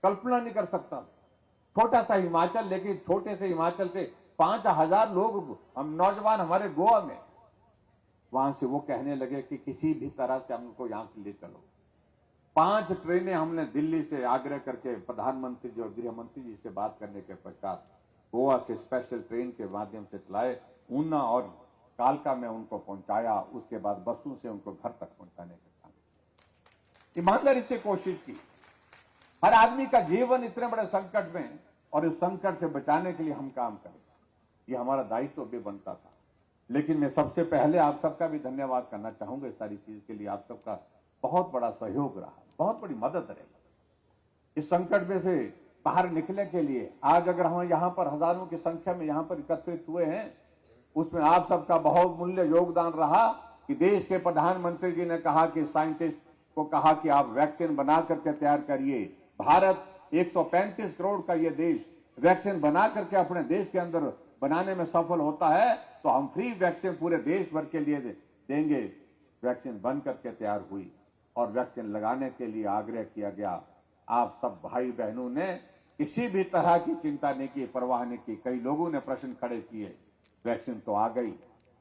कल्पना नहीं कर सकता। छोटा सा हिमाचल, लेकिन छोटे से हिमाचल से 5,000 लोग हम नौजवान हमारे गोवा में, वहां से वो कहने लगे कि किसी भी तरह से हमको यहां से ले चलो। 5 ट्रेनें हमने दिल्ली से आग्रह करके प्रधानमंत्री जी और गृह मंत्री जी से बात करने के पश्चात गोवा से स्पेशल ट्रेन के माध्यम से चलाए, ऊना और कालका में उनको पहुंचाया। उसके बाद बसों से उनको घर तक पहुंचाने का काम ईमानदारी से कोशिश की। हर आदमी का जीवन इतने बड़े संकट में, और इस संकट से बचाने के लिए हम काम करें, ये हमारा दायित्व भी बनता था। लेकिन मैं सबसे पहले आप सबका भी धन्यवाद करना चाहूंगा इस सारी चीज के लिए। आप सबका बहुत बड़ा सहयोग रहा, बहुत बड़ी मदद रही इस संकट में से बाहर निकलने के लिए। आज अगर हम यहां पर हजारों की संख्या में यहां पर एकत्रित हुए हैं, उसमें आप सबका बहुत मूल्य योगदान रहा कि देश के प्रधानमंत्री जी ने कहा कि साइंटिस्ट को कहा कि आप वैक्सीन बना करके तैयार करिए। भारत 135 करोड़ का ये देश वैक्सीन बना करके अपने देश के अंदर बनाने में सफल होता है, तो हम फ्री वैक्सीन पूरे देश भर के लिए देंगे। वैक्सीन बन करके तैयार हुई और वैक्सीन लगाने के लिए आग्रह किया गया। आप सब भाई बहनों ने किसी भी तरह की चिंता नहीं की, परवाह नहीं की। कई लोगों ने प्रश्न खड़े किए, वैक्सीन तो आ गई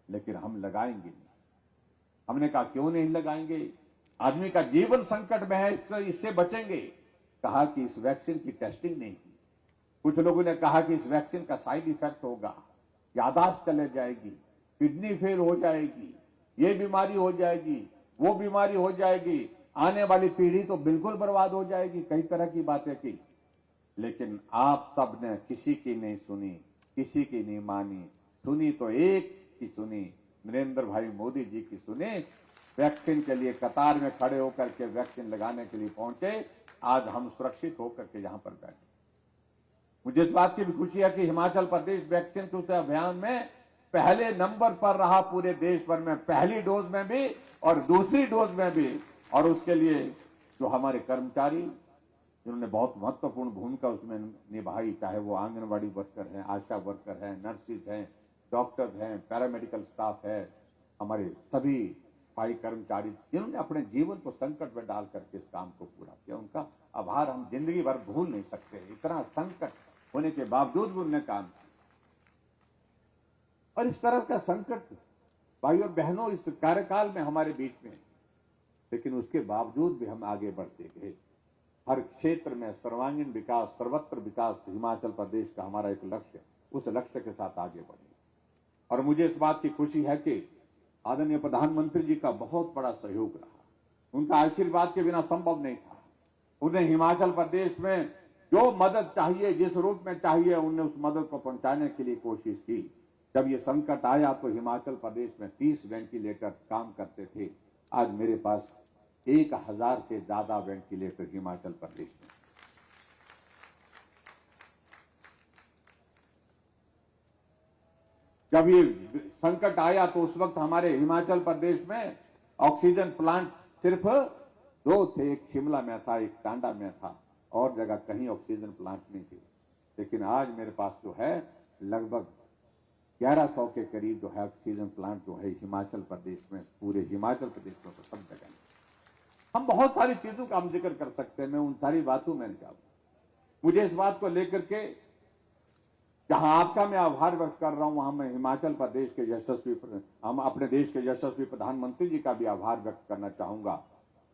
लेकिन हम लगाएंगे नहीं। हमने कहा क्यों नहीं लगाएंगे, आदमी का जीवन संकट में है, इससे बचेंगे। कहा कि इस वैक्सीन की टेस्टिंग नहीं की। कुछ लोगों ने कहा कि इस वैक्सीन का साइड इफेक्ट होगा, याददाश्त चले जाएगी, किडनी फेल हो जाएगी, ये बीमारी हो जाएगी, वो बीमारी हो जाएगी, आने वाली पीढ़ी तो बिल्कुल बर्बाद हो जाएगी। कई तरह की बातें की, लेकिन आप सब ने किसी की नहीं सुनी, किसी की नहीं मानी। सुनी तो एक की सुनी, नरेंद्र भाई मोदी जी की सुनी। वैक्सीन के लिए कतार में खड़े होकर के वैक्सीन लगाने के लिए पहुंचे। आज हम सुरक्षित होकर के यहां पर बैठे। मुझे इस बात की भी खुशी है कि हिमाचल प्रदेश वैक्सीन के अभियान में पहले नंबर पर रहा पूरे देश भर में, पहली डोज में भी और दूसरी डोज में भी। और उसके लिए जो हमारे कर्मचारी, जिन्होंने बहुत महत्वपूर्ण भूमिका उसमें निभाई, चाहे वो आंगनबाड़ी वर्कर हैं, आशा वर्कर हैं, नर्सिस हैं, डॉक्टर्स हैं, पैरामेडिकल स्टाफ है, हमारे सभी भाई कर्मचारी जिन्होंने अपने जीवन को संकट में डाल करके इस काम को पूरा किया, उनका आभार हम जिंदगी भर भूल नहीं सकते। इतना संकट होने के बावजूद भी उन्होंने काम किया। और इस तरह का संकट भाई और बहनों इस कार्यकाल में हमारे बीच में, लेकिन उसके बावजूद भी हम आगे बढ़ते गए। हर क्षेत्र में सर्वांगीण विकास, सर्वत्र विकास हिमाचल प्रदेश का हमारा एक लक्ष्य, उस लक्ष्य के साथ आगे बढ़े। और मुझे इस बात की खुशी है कि आदरणीय प्रधानमंत्री जी का बहुत बड़ा सहयोग रहा। उनका आशीर्वाद के बिना संभव नहीं था। उन्हें हिमाचल प्रदेश में जो मदद चाहिए, जिस रूप में चाहिए, उन्होंने उस मदद को पहुंचाने के लिए कोशिश की। जब ये संकट आया तो हिमाचल प्रदेश में 30 वेंटिलेटर काम करते थे। आज मेरे पास 1000 से ज्यादा वेंटिलेटर हिमाचल प्रदेश में। जब ये संकट आया तो उस वक्त हमारे हिमाचल प्रदेश में ऑक्सीजन प्लांट सिर्फ 2 थे, एक शिमला में था, एक टांडा में था, और जगह कहीं ऑक्सीजन प्लांट नहीं थे। लेकिन आज मेरे पास जो है लगभग 1100 के करीब जो है ऑक्सीजन प्लांट जो है हिमाचल प्रदेश में, पूरे हिमाचल प्रदेश में सब जगह। हम बहुत सारी चीजों का हम जिक्र कर सकते हैं, मैं उन सारी बातों में नहीं जाऊंगा। मुझे इस बात को लेकर के जहां आपका मैं आभार व्यक्त कर रहा हूं, वहां मैं हिमाचल प्रदेश के यशस्वी, हम अपने देश के यशस्वी प्रधानमंत्री जी का भी आभार व्यक्त करना चाहूंगा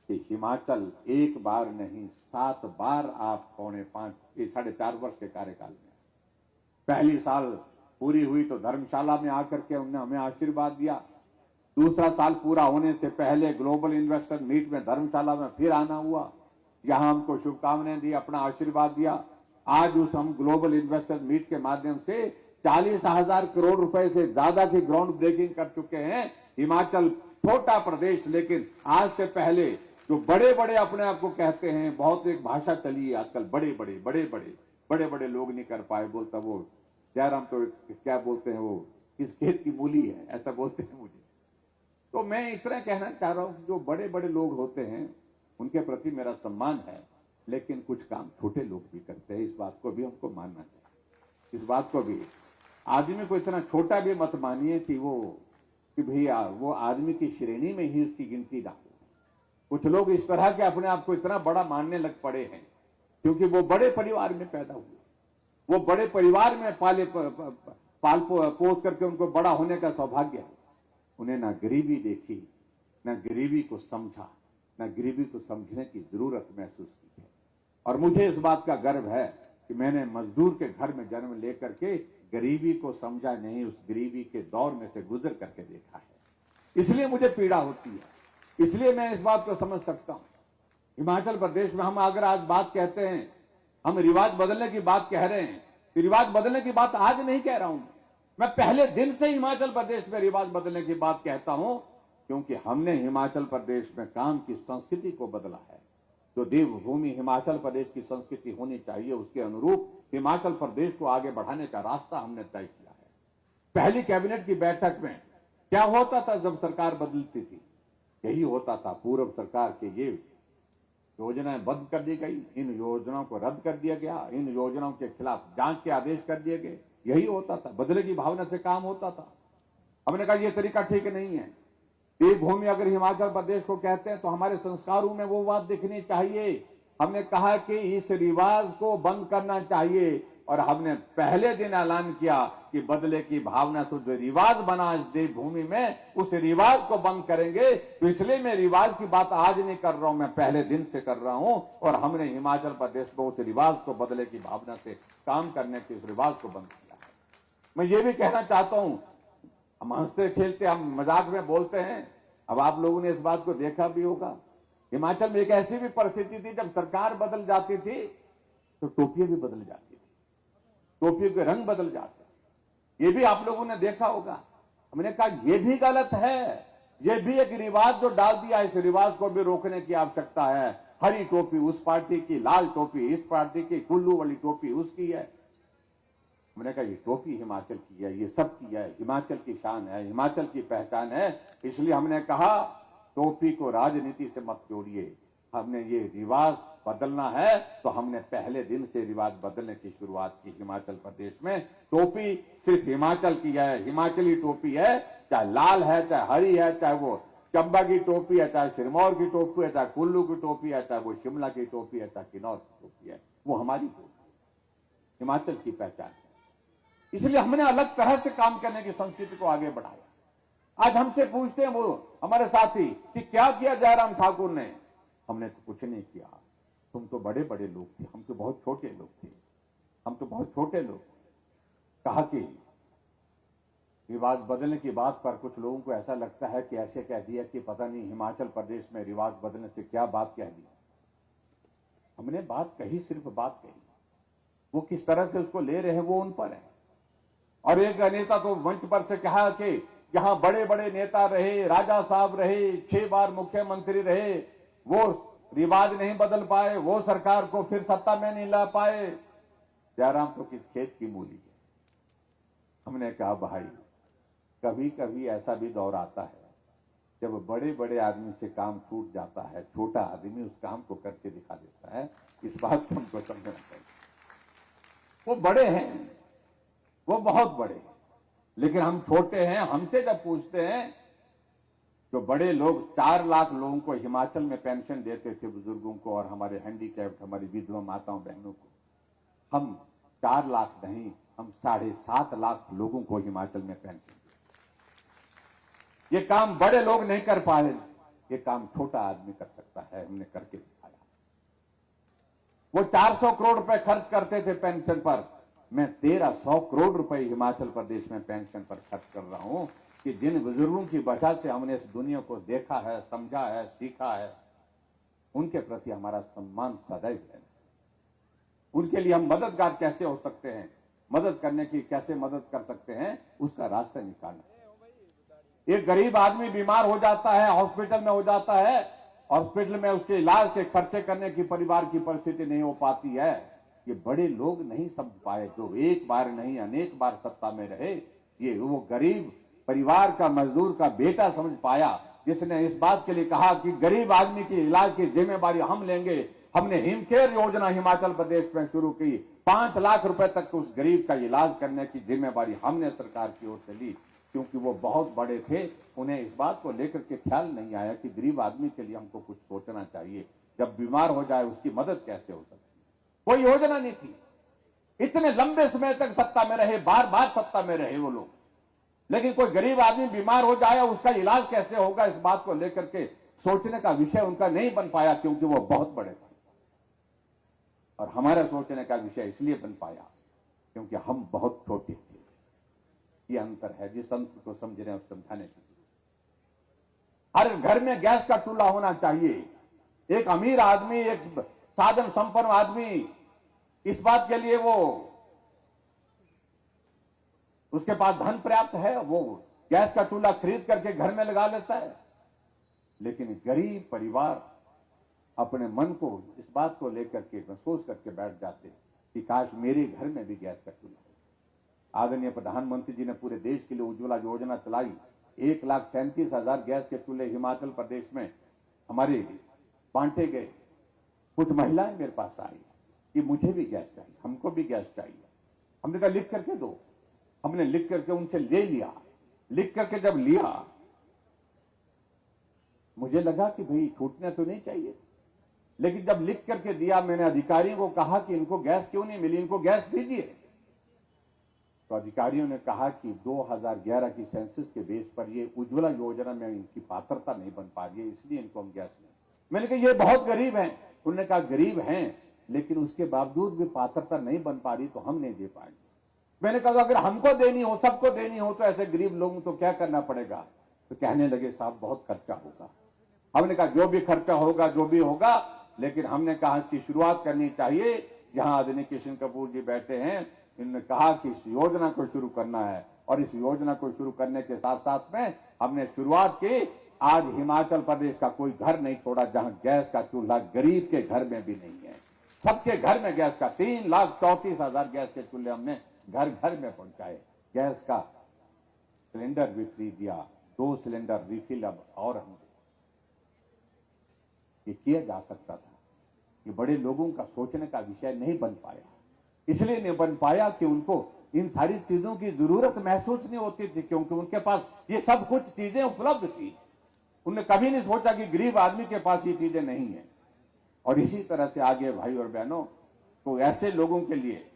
कि हिमाचल एक बार नहीं 7 बार आप 4.5 वर्ष के कार्यकाल में, पहली साल पूरी हुई तो धर्मशाला में आकर के उन्होंने हमें आशीर्वाद दिया। दूसरा साल पूरा होने से पहले ग्लोबल इन्वेस्टर मीट में धर्मशाला में फिर आना हुआ, यहां हमको शुभकामनाएं दी, अपना आशीर्वाद दिया। आज उस हम ग्लोबल इन्वेस्टर मीट के माध्यम से 40,000 करोड़ रुपए से ज्यादा की ग्राउंड ब्रेकिंग कर चुके हैं। हिमाचल छोटा प्रदेश, लेकिन आज से पहले जो बड़े बड़े अपने आप को कहते हैं, बहुत एक भाषा चली है आजकल, बड़े बड़े लोग नहीं कर पाए। बोलता वो जयराम तो क्या बोलते हैं, वो किस खेत की मूली है, ऐसा बोलते हैं मुझे। तो मैं इतना कहना चाह रहा हूं कि जो बड़े बड़े लोग होते हैं उनके प्रति मेरा सम्मान है, लेकिन कुछ काम छोटे लोग भी करते हैं, इस बात को भी हमको मानना चाहिए। इस बात को भी, आदमी को इतना छोटा भी मत मानिए कि भैया वो आदमी की श्रेणी में ही उसकी गिनती ना हो। कुछ लोग इस तरह के अपने आप को इतना बड़ा मानने लग पड़े हैं क्योंकि वो बड़े परिवार में पैदा हुए, वो बड़े परिवार में पाल पोस करके उनको बड़ा होने का सौभाग्य है। उन्हें ना गरीबी देखी, ना गरीबी को समझा, ना गरीबी को समझने की जरूरत महसूस की है। और मुझे इस बात का गर्व है कि मैंने मजदूर के घर में जन्म लेकर के गरीबी को समझा नहीं, उस गरीबी के दौर में से गुजर करके देखा है। इसलिए मुझे पीड़ा होती है, इसलिए मैं इस बात को समझ सकता हूं। हिमाचल प्रदेश में हम अगर आज बात कहते हैं, हम रिवाज बदलने की बात कह रहे हैं, तो रिवाज बदलने की बात आज नहीं कह रहा हूं। मैं पहले दिन से हिमाचल प्रदेश में रिवाज बदलने की बात कहता हूं, क्योंकि हमने हिमाचल प्रदेश में काम की संस्कृति को बदला है। जो देवभूमि हिमाचल प्रदेश की संस्कृति होनी चाहिए, उसके अनुरूप हिमाचल प्रदेश को आगे बढ़ाने का रास्ता हमने तय किया है। पहली कैबिनेट की बैठक में क्या होता था जब सरकार बदलती थी? यही होता था, पूर्व सरकार के ये योजनाएं बंद कर दी गई, इन योजनाओं को रद्द कर दिया गया, इन योजनाओं के खिलाफ जांच के आदेश कर दिए गए। यही होता था, बदले की भावना से काम होता था। हमने कहा यह तरीका ठीक नहीं है। देवभूमि अगर हिमाचल प्रदेश को कहते हैं तो हमारे संस्कारों में वो बात दिखनी चाहिए। हमने कहा कि इस रिवाज को बंद करना चाहिए, और हमने पहले दिन ऐलान किया कि बदले की भावना से जो रिवाज बना इस देवभूमि में, उस रिवाज को बंद करेंगे। तो इसलिए मैं रिवाज की बात आज नहीं कर रहा हूं, मैं पहले दिन से कर रहा हूं। और हमने हिमाचल प्रदेश को उस रिवाज को बदले की भावना से काम करने के उस रिवाज को बंद किया है। मैं ये भी कहना चाहता हूं, हम हंसते खेलते, हम मजाक में बोलते हैं, अब आप लोगों ने इस बात को देखा भी होगा, हिमाचल में एक ऐसी भी परिस्थिति थी जब सरकार बदल जाती थी तो टोपियां भी बदल जाती थी, टोपियों के रंग बदल जाते। ये भी आप लोगों ने देखा होगा। हमने कहा यह भी गलत है, यह भी एक रिवाज जो डाल दिया, इस रिवाज को भी रोकने की आवश्यकता है। हरी टोपी उस पार्टी की, लाल टोपी इस पार्टी की, कुल्लू वाली टोपी उसकी है। हमने कहा ये टोपी हिमाचल की है, ये सब की है, हिमाचल की शान है, हिमाचल की पहचान है। इसलिए हमने कहा टोपी को राजनीति से मत जोड़िए, हमने ये रिवाज बदलना है। तो हमने पहले दिन से रिवाज बदलने की शुरुआत की। हिमाचल प्रदेश में टोपी सिर्फ हिमाचल की है, हिमाचली टोपी है, चाहे लाल है, चाहे हरी है, चाहे वो चंबा की टोपी है, चाहे सिरमौर की टोपी है, चाहे कुल्लू की टोपी है, चाहे वो शिमला की टोपी है, चाहे किन्नौर की टोपी है, वो हमारी टोपी है, हिमाचल की पहचान है। इसलिए हमने अलग तरह से काम करने की संस्कृति को आगे बढ़ाया। आज हमसे पूछते हैं वो हमारे साथी कि क्या किया जयराम ठाकुर ने? हमने तो कुछ नहीं किया, तुम तो बड़े बड़े लोग थे, हम तो बहुत छोटे लोग थे, हम तो बहुत छोटे लोग। कहा कि रिवाज बदलने की बात पर कुछ लोगों को ऐसा लगता है कि ऐसे कह दिया कि पता नहीं हिमाचल प्रदेश में रिवाज बदलने से क्या बात कह दी। हमने बात कही, सिर्फ बात कही, वो किस तरह से उसको ले रहे हैं वो उन पर है। और एक नेता तो मंच पर से कहा कि यहां बड़े बड़े नेता रहे, राजा साहब रहे, 6 बार मुख्यमंत्री रहे, वो रिवाज नहीं बदल पाए, वो सरकार को फिर सत्ता में नहीं ला पाए। जयराम तो किस खेत की मूली है। हमने कहा भाई, कभी कभी ऐसा भी दौर आता है जब बड़े बड़े आदमी से काम छूट जाता है, छोटा आदमी उस काम को करके दिखा देता है। इस बात को हमको समझना चाहिए। वो बड़े हैं, वो बहुत बड़े हैं, लेकिन हम छोटे हैं। हमसे जब पूछते हैं, जो बड़े लोग 4 लाख लोगों को हिमाचल में पेंशन देते थे, बुजुर्गों को और हमारे हैंडीकैप्ड, हमारी विधवा माताओं बहनों को, हम 4 लाख नहीं, हम 7.5 लाख लोगों को हिमाचल में पेंशन देते। ये काम बड़े लोग नहीं कर पाए, ये काम छोटा आदमी कर सकता है, हमने करके दिखाया। वो 400 करोड़ रुपए खर्च करते थे पेंशन पर, मैं 1300 करोड़ रुपए हिमाचल प्रदेश में पेंशन पर खर्च कर रहा हूं कि जिन बुजुर्गों की वजह से हमने इस दुनिया को देखा है, समझा है, सीखा है, उनके प्रति हमारा सम्मान सदैव है। उनके लिए हम मददगार कैसे हो सकते हैं, मदद करने की कैसे मदद कर सकते हैं, उसका रास्ता निकालना। एक गरीब आदमी बीमार हो जाता है, हॉस्पिटल में हो जाता है, हॉस्पिटल में उसके इलाज के खर्चे करने की परिवार की परिस्थिति नहीं हो पाती है। ये बड़े लोग नहीं समझ पाए, जो एक बार नहीं अनेक बार सत्ता में रहे। ये वो गरीब परिवार का, मजदूर का बेटा समझ पाया, जिसने इस बात के लिए कहा कि गरीब आदमी के इलाज की जिम्मेदारी हम लेंगे। हमने हिमकेयर योजना हिमाचल प्रदेश में शुरू की, 5 लाख रुपए तक उस गरीब का इलाज करने की जिम्मेदारी हमने सरकार की ओर से ली, क्योंकि वो बहुत बड़े थे। उन्हें इस बात को लेकर के ख्याल नहीं आया कि गरीब आदमी के लिए हमको कुछ सोचना चाहिए, जब बीमार हो जाए उसकी मदद कैसे हो सकती है। कोई योजना नहीं थी। इतने लंबे समय तक सत्ता में रहे, बार बार सत्ता में रहे वो लोग, लेकिन कोई गरीब आदमी बीमार हो जाए उसका इलाज कैसे होगा, इस बात को लेकर के सोचने का विषय उनका नहीं बन पाया, क्योंकि वो बहुत बड़े थे। और हमारा सोचने का विषय इसलिए बन पाया क्योंकि हम बहुत छोटे थे। ये अंतर है जिस अंतर को समझने और समझाने के लिए। हर घर में गैस का चूल्हा होना चाहिए। एक अमीर आदमी, एक साधन संपन्न आदमी इस बात के लिए वो उसके पास धन पर्याप्त है, वो गैस का चूल्हा खरीद करके घर में लगा लेता है। लेकिन गरीब परिवार अपने मन को इस बात को लेकर के महसूस करके बैठ जाते हैं कि काश मेरे घर में भी गैस का चूल्हा हो। आदरणीय प्रधानमंत्री जी ने पूरे देश के लिए उज्ज्वला योजना चलाई। 1,37,000 गैस के चूल्हे हिमाचल प्रदेश में हमारे बांटे गए। कुछ महिलाएं मेरे पास आई कि मुझे भी गैस चाहिए, हमको भी गैस चाहिए। हमने कहा लिख करके दो। हमने लिख करके उनसे ले लिया। लिख करके जब लिया, मुझे लगा कि भाई छूटने तो नहीं चाहिए, लेकिन जब लिख करके दिया, मैंने अधिकारियों को कहा कि इनको गैस क्यों नहीं मिली, इनको गैस दीजिए। तो अधिकारियों ने कहा कि 2011 की सेंसस के बेस पर ये उज्ज्वला योजना में इनकी पात्रता नहीं बन पा रही है, इसलिए इनको हम गैस नहीं। मैंने कहा ये बहुत गरीब हैं। उन्होंने कहा गरीब हैं, लेकिन उसके बावजूद भी पात्रता नहीं बन पा रही तो हम नहीं दे पाएंगे। मैंने कहा अगर हमको देनी हो, सबको देनी हो, तो ऐसे गरीब लोगों को क्या करना पड़ेगा? तो कहने लगे साहब बहुत खर्चा होगा। हमने कहा जो भी खर्चा होगा, जो भी होगा, लेकिन हमने कहा इसकी शुरुआत करनी चाहिए। जहां आदरणीय किशन कपूर जी बैठे हैं, इन्होंने कहा कि इस योजना को शुरू करना है, और इस योजना को शुरू करने के साथ साथ में हमने शुरुआत की। आज हिमाचल प्रदेश का कोई घर नहीं छोड़ा जहां गैस का चूल्हा गरीब के घर में भी नहीं है। सबके घर में गैस का 3,34,000 गैस के चूल्हे हमने घर घर में पहुंचाए। गैस का सिलेंडर भी फ्री दिया, 2 सिलेंडर रिफिल अब और हम ये किया जा सकता था। ये बड़े लोगों का सोचने का विषय नहीं बन पाया। इसलिए नहीं बन पाया कि उनको इन सारी चीजों की जरूरत महसूस नहीं होती थी, क्योंकि उनके पास ये सब कुछ चीजें उपलब्ध थी। उन्होंने कभी नहीं सोचा कि गरीब आदमी के पास ये चीजें नहीं है। और इसी तरह से आगे भाई और बहनों, तो ऐसे लोगों के लिए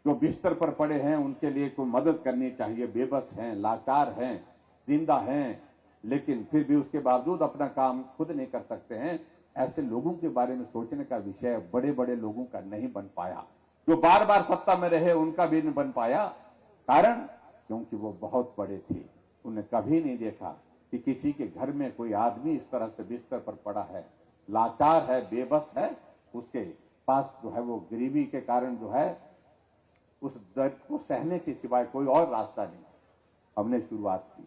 जो बिस्तर पर पड़े हैं, उनके लिए कोई मदद करनी चाहिए। बेबस हैं, लाचार हैं, जिंदा हैं, लेकिन फिर भी उसके बावजूद अपना काम खुद नहीं कर सकते हैं। ऐसे लोगों के बारे में सोचने का विषय बड़े बड़े लोगों का नहीं बन पाया। जो बार बार सत्ता में रहे उनका भी नहीं बन पाया। कारण क्योंकि वो बहुत बड़े थे। उन्हें कभी नहीं देखा कि किसी के घर में कोई आदमी इस तरह से बिस्तर पर पड़ा है, लाचार है, बेबस है, उसके पास जो है वो गरीबी के कारण जो है उस दर्द को सहने के सिवाय कोई और रास्ता नहीं। हमने शुरुआत की।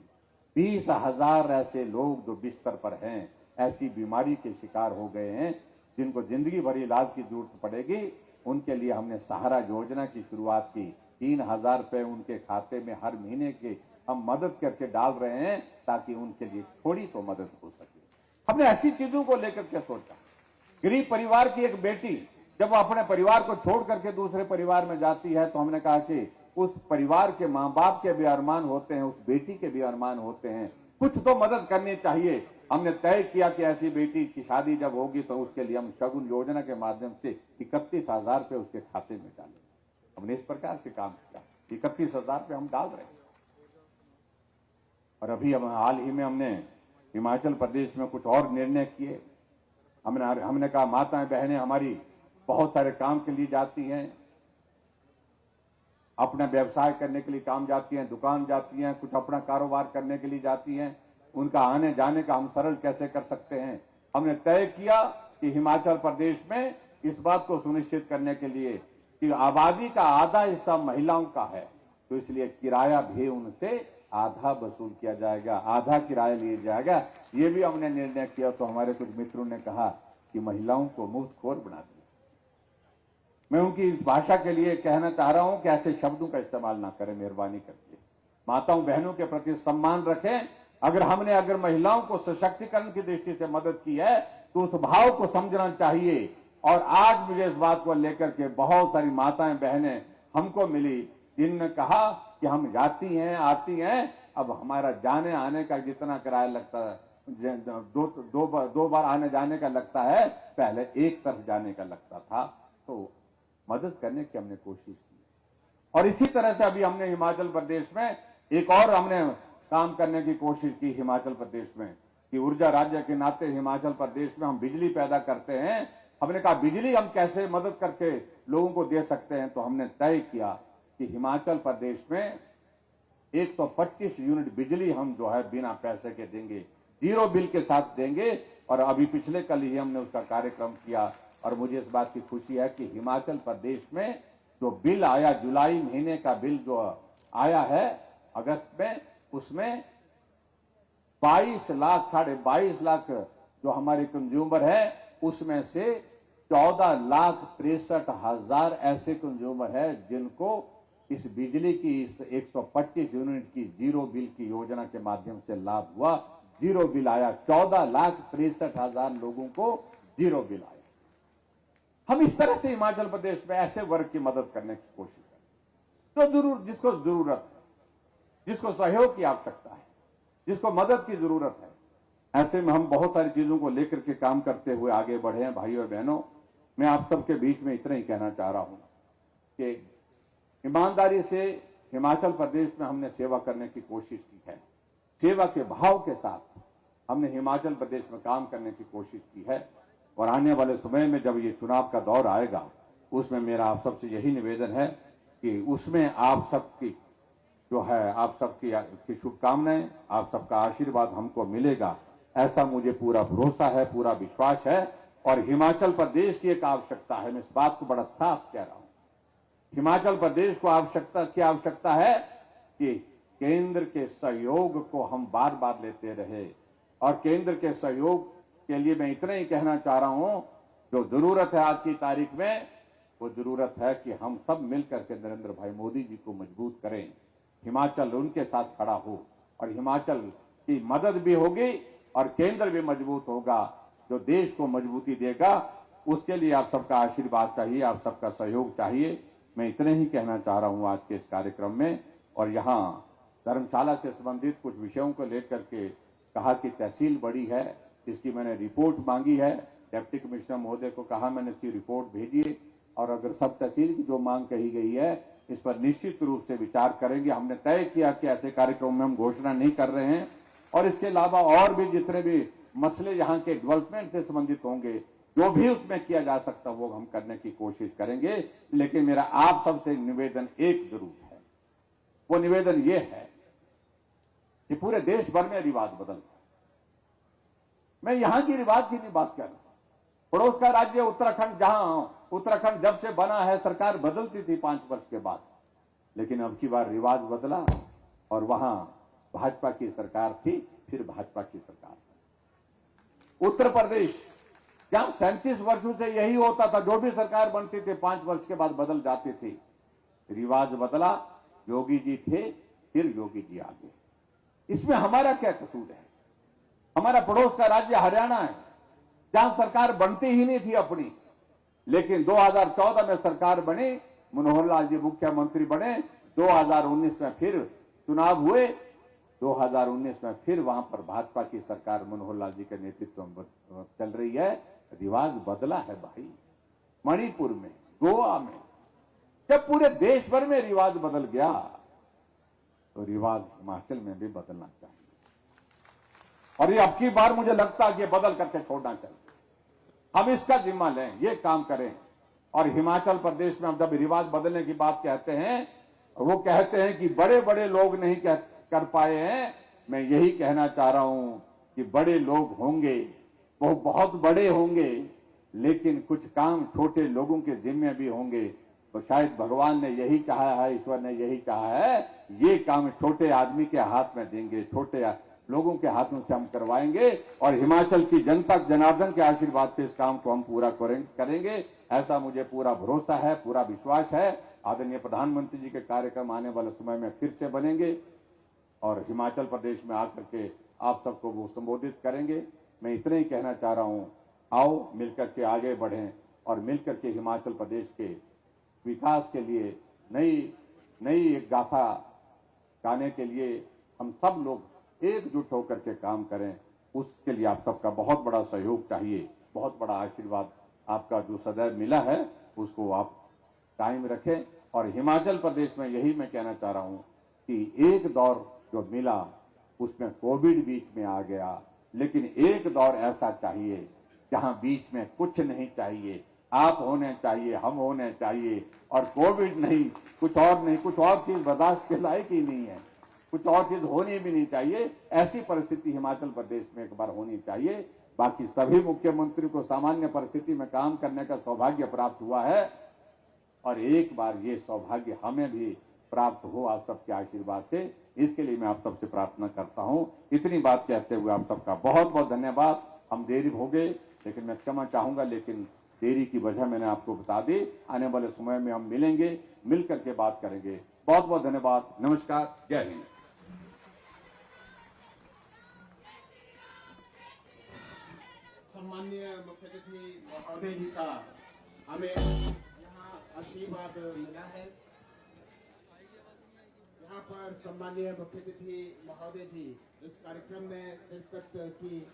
20,000 ऐसे लोग जो बिस्तर पर हैं, ऐसी बीमारी के शिकार हो गए हैं, जिनको जिंदगी भर इलाज की जरूरत पड़ेगी, उनके लिए हमने सहारा योजना की शुरुआत की। 3,000 रुपए उनके खाते में हर महीने के हम मदद करके डाल रहे हैं, ताकि उनके लिए थोड़ी तो मदद हो सके। हमने ऐसी चीजों को लेकर के सोचा। गरीब परिवार की एक बेटी जब वो अपने परिवार को छोड़ करके दूसरे परिवार में जाती है, तो हमने कहा कि उस परिवार के मां बाप के भी अरमान होते हैं, उस बेटी के भी अरमान होते हैं, कुछ तो मदद करनी चाहिए। हमने तय किया कि ऐसी बेटी की शादी जब होगी तो उसके लिए हम शगुन योजना के माध्यम से 31,000 रुपए उसके खाते में डालें। हमने इस प्रकार से काम किया। 31,000 रुपए हम डाल रहे हैं। और अभी हम हाल ही में हमने हिमाचल प्रदेश में कुछ और निर्णय किए। हमने कहा माताएं बहनें हमारी बहुत सारे काम के लिए जाती हैं, अपना व्यवसाय करने के लिए काम जाती हैं, दुकान जाती हैं, कुछ अपना कारोबार करने के लिए जाती हैं। उनका आने जाने का हम सरल कैसे कर सकते हैं। हमने तय किया कि हिमाचल प्रदेश में इस बात को सुनिश्चित करने के लिए कि आबादी का आधा हिस्सा महिलाओं का है, तो इसलिए किराया भी उनसे आधा वसूल किया जाएगा, आधा किराया लिया जाएगा। ये भी हमने निर्णय किया। तो हमारे कुछ मित्रों ने कहा कि महिलाओं को मुफ्तखोर बना दिया। मैं उनकी इस भाषा के लिए कहना चाह रहा हूं कि ऐसे शब्दों का इस्तेमाल ना करें, मेहरबानी करके। माताओं बहनों के प्रति सम्मान रखें। अगर महिलाओं को सशक्तिकरण की दृष्टि से मदद की है, तो उस भाव को समझना चाहिए। और आज मुझे इस बात को लेकर के बहुत सारी माताएं बहनें हमको मिली, जिनने कहा कि हम जाती हैं, आती हैं, अब हमारा जाने आने का जितना किराया लगता है, दो बार आने जाने का लगता है, पहले एक तरफ जाने का लगता था। तो मदद करने की हमने कोशिश की। और इसी तरह से अभी हमने हिमाचल प्रदेश में एक और हमने काम करने की कोशिश की हिमाचल प्रदेश में कि ऊर्जा राज्य के नाते हिमाचल प्रदेश में हम बिजली पैदा करते हैं। हमने कहा बिजली हम कैसे मदद करके लोगों को दे सकते हैं, तो हमने तय किया कि हिमाचल प्रदेश में 125 यूनिट बिजली हम जो है बिना पैसे के देंगे, जीरो बिल के साथ देंगे। और अभी पिछले कल ही हमने उसका कार्यक्रम किया और मुझे इस बात की खुशी है कि हिमाचल प्रदेश में जो बिल आया, जुलाई महीने का बिल जो आया है अगस्त में, उसमें 22 लाख 22.5 लाख जो हमारे कंज्यूमर है, उसमें से 14,63,000 ऐसे कंज्यूमर है जिनको इस बिजली की इस 125 यूनिट की जीरो बिल की योजना के माध्यम से लाभ हुआ। जीरो बिल आया, 14,63,000 लोगों को जीरो बिल आया। हम इस तरह से हिमाचल प्रदेश में ऐसे वर्ग की मदद करने की कोशिश करें तो जिसको जरूरत है, जिसको सहयोग की आवश्यकता है, जिसको मदद की जरूरत है, ऐसे में हम बहुत सारी चीजों को लेकर के काम करते हुए आगे बढ़े हैं। भाई और बहनों, मैं आप सबके बीच में इतना ही कहना चाह रहा हूं कि ईमानदारी से हिमाचल प्रदेश में हमने सेवा करने की कोशिश की है। सेवा के भाव के साथ हमने हिमाचल प्रदेश में काम करने की कोशिश की है। और आने वाले समय में जब ये चुनाव का दौर आएगा, उसमें मेरा आप सबसे यही निवेदन है कि उसमें आप सबकी जो है, आप सबकी शुभकामनाएं, आप सबका आशीर्वाद हमको मिलेगा, ऐसा मुझे पूरा भरोसा है, पूरा विश्वास है। और हिमाचल प्रदेश की एक आवश्यकता है, मैं इस बात को बड़ा साफ कह रहा हूं, हिमाचल प्रदेश को आवश्यकता है कि केंद्र के सहयोग को हम बार बार लेते रहे। और केंद्र के सहयोग के लिए मैं इतना ही कहना चाह रहा हूं, जो जरूरत है आज की तारीख में, वो जरूरत है कि हम सब मिलकर के नरेंद्र भाई मोदी जी को मजबूत करें। हिमाचल उनके साथ खड़ा हो और हिमाचल की मदद भी होगी और केंद्र भी मजबूत होगा। जो देश को मजबूती देगा, उसके लिए आप सबका आशीर्वाद चाहिए, आप सबका सहयोग चाहिए। मैं इतने ही कहना चाह रहा हूं आज के इस कार्यक्रम में। और यहां धर्मशाला से संबंधित कुछ विषयों को लेकर के कहा कि तहसील बड़ी है, इसकी मैंने रिपोर्ट मांगी है। डिप्टी कमिश्नर महोदय को कहा, मैंने इसकी रिपोर्ट भेजी है और अगर सब तहसील की जो मांग कही गई है, इस पर निश्चित रूप से विचार करेंगे। हमने तय किया कि ऐसे कार्यक्रम में हम घोषणा नहीं कर रहे हैं। और इसके अलावा और भी जितने भी मसले यहाँ के डेवलपमेंट से संबंधित होंगे, जो भी उसमें किया जा सकता वो हम करने की कोशिश करेंगे। लेकिन मेरा आप सबसे निवेदन एक जरूर है, वो निवेदन ये है कि पूरे देश भर में रिवाज बदल गया। मैं यहां की रिवाज की नहीं बात कर रहा, पड़ोस का राज्य उत्तराखंड, जहां उत्तराखंड जब से बना है सरकार बदलती थी 5 वर्ष के बाद, लेकिन अब की बार रिवाज बदला और वहां भाजपा की सरकार थी, फिर भाजपा की सरकार। उत्तर प्रदेश जहां 37 वर्षों से यही होता था, जो भी सरकार बनती थी 5 वर्ष के बाद बदल जाती थी। रिवाज बदला, योगी जी थे, फिर योगी जी आ गए। इसमें हमारा क्या कसूर है? हमारा पड़ोस का राज्य हरियाणा है, जहां सरकार बनती ही नहीं थी अपनी, लेकिन 2014 में सरकार बनी, मनोहर लाल जी मुख्यमंत्री बने, 2019 में फिर चुनाव हुए, 2019 में फिर वहां पर भाजपा की सरकार मनोहर लाल जी के नेतृत्व में चल रही है। रिवाज बदला है भाई। मणिपुर में, गोवा में, जब पूरे देश भर में रिवाज बदल गया, तो रिवाज हिमाचल में भी बदलना चाहिए। और ये अब की बार मुझे लगता है कि बदल करके छोड़ना चाहिए। हम इसका जिम्मा लें, ये काम करें। और हिमाचल प्रदेश में हम जब रिवाज बदलने की बात कहते हैं, वो कहते हैं कि बड़े बड़े लोग नहीं कर पाए हैं। मैं यही कहना चाह रहा हूं कि बड़े लोग होंगे, वो बहुत बड़े होंगे, लेकिन कुछ काम छोटे लोगों के जिम्मे भी होंगे। तो शायद भगवान ने यही चाहा है, ईश्वर ने यही चाहा है, ये काम छोटे आदमी के हाथ में देंगे, छोटे लोगों के हाथों से हम करवाएंगे। और हिमाचल की जनता जनार्दन के आशीर्वाद से इस काम को हम पूरा करेंगे, ऐसा मुझे पूरा भरोसा है, पूरा विश्वास है। आदरणीय प्रधानमंत्री जी के कार्यक्रम आने वाले समय में फिर से बनेंगे और हिमाचल प्रदेश में आकर के आप सबको वो संबोधित करेंगे। मैं इतना ही कहना चाह रहा हूं, आओ मिलकर के आगे बढ़ें और मिलकर के हिमाचल प्रदेश के विकास के लिए नई एक गाथा गाने के लिए हम सब लोग एकजुट होकर के काम करें। उसके लिए आप सबका बहुत बड़ा सहयोग चाहिए, बहुत बड़ा आशीर्वाद आपका जो सदैव मिला है, उसको आप कायम रखें। और हिमाचल प्रदेश में यही मैं कहना चाह रहा हूं कि एक दौर जो मिला उसमें कोविड बीच में आ गया, लेकिन एक दौर ऐसा चाहिए जहां बीच में कुछ नहीं चाहिए, आप होने चाहिए, हम होने चाहिए, और कोविड नहीं, कुछ और नहीं, कुछ और चीज बर्दाश्त के लायक ही नहीं है, कुछ और चीज होनी भी नहीं चाहिए। ऐसी परिस्थिति हिमाचल प्रदेश में एक बार होनी चाहिए। बाकी सभी मुख्यमंत्री को सामान्य परिस्थिति में काम करने का सौभाग्य प्राप्त हुआ है, और एक बार ये सौभाग्य हमें भी प्राप्त हो आप सबके आशीर्वाद से, इसके लिए मैं आप सबसे प्रार्थना करता हूं। इतनी बात कहते हुए आप सबका बहुत बहुत धन्यवाद। हम देरी हो गए, लेकिन मैं क्षमा चाहूंगा, लेकिन देरी की वजह मैंने आपको बता दी। आने वाले समय में हम मिलेंगे, मिलकर के बात करेंगे। बहुत बहुत धन्यवाद। नमस्कार, जय हिंद। सम्माननीय मुख्य अतिथि महोदय जी का हमें यहाँ आशीर्वाद मिला है। यहाँ पर सम्माननीय मुख्य अतिथि महोदय जी इस कार्यक्रम में शिरकत की